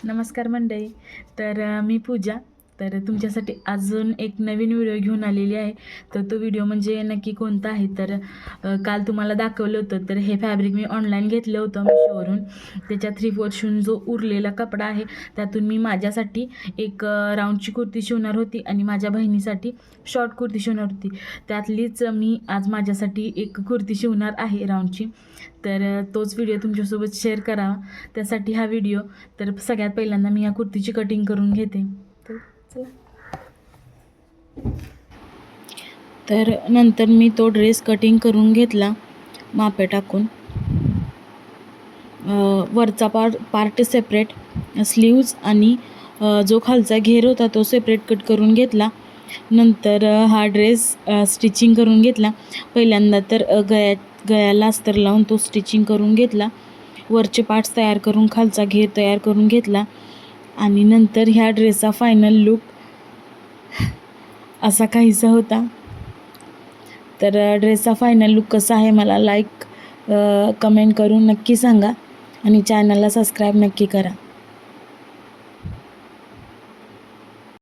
नमस्कार मंडळी. मी पूजा. तुमच्यासाठी अजून एक नवीन व्हिडिओ घेऊन आलेली आहे. तो व्हिडिओ म्हणजे नक्की कोणता आहे काल तुम्हाला दाखवलं होतं. हे फॅब्रिक मी ऑनलाईन घेतलं होतं मिशोवरून. त्याच्या 3/4 शिवून जो उरलेला कपडा आहे त्यातून मी माझ्यासाठी एक राऊंडची कुर्ती शिवणार होती आणि माझ्या बहिणीसाठी शॉर्ट कुर्ती शिवणार होती. त्यातलीच मी आज माझ्यासाठी एक कुर्ती शिवणार आहे राऊंडची. तोच व्हिडिओ तुमच्यासोबत शेअर करावा त्यासाठी हा व्हिडिओ. सगळ्यात पहिल्यांदा मी या कुर्तीची कटिंग करून घेते. नंतर मी तो ड्रेस कटिंग करून घेतला मापे टाकून. वरचा पार्ट सेपरेट, स्लीव्ज आणि जो खालचा घेर होता तो सेपरेट कट करून घेतला. नंतर हा ड्रेस स्टिचिंग करून घेतला. पहिल्यांदा गळ्याला अस्तर लावून तो स्टिचिंग करून घेतला. वरचे पार्ट्स तयार करून खालचा घेर तयार करून घेतला आणि नंतर ह्या ड्रेसचा फायनल लुक असा काहीसा होता. ड्रेसचा फायनल लुक कसा आहे मला कमेंट करून नक्की सांगा आणि चॅनलला सबस्क्राईब नक्की करा.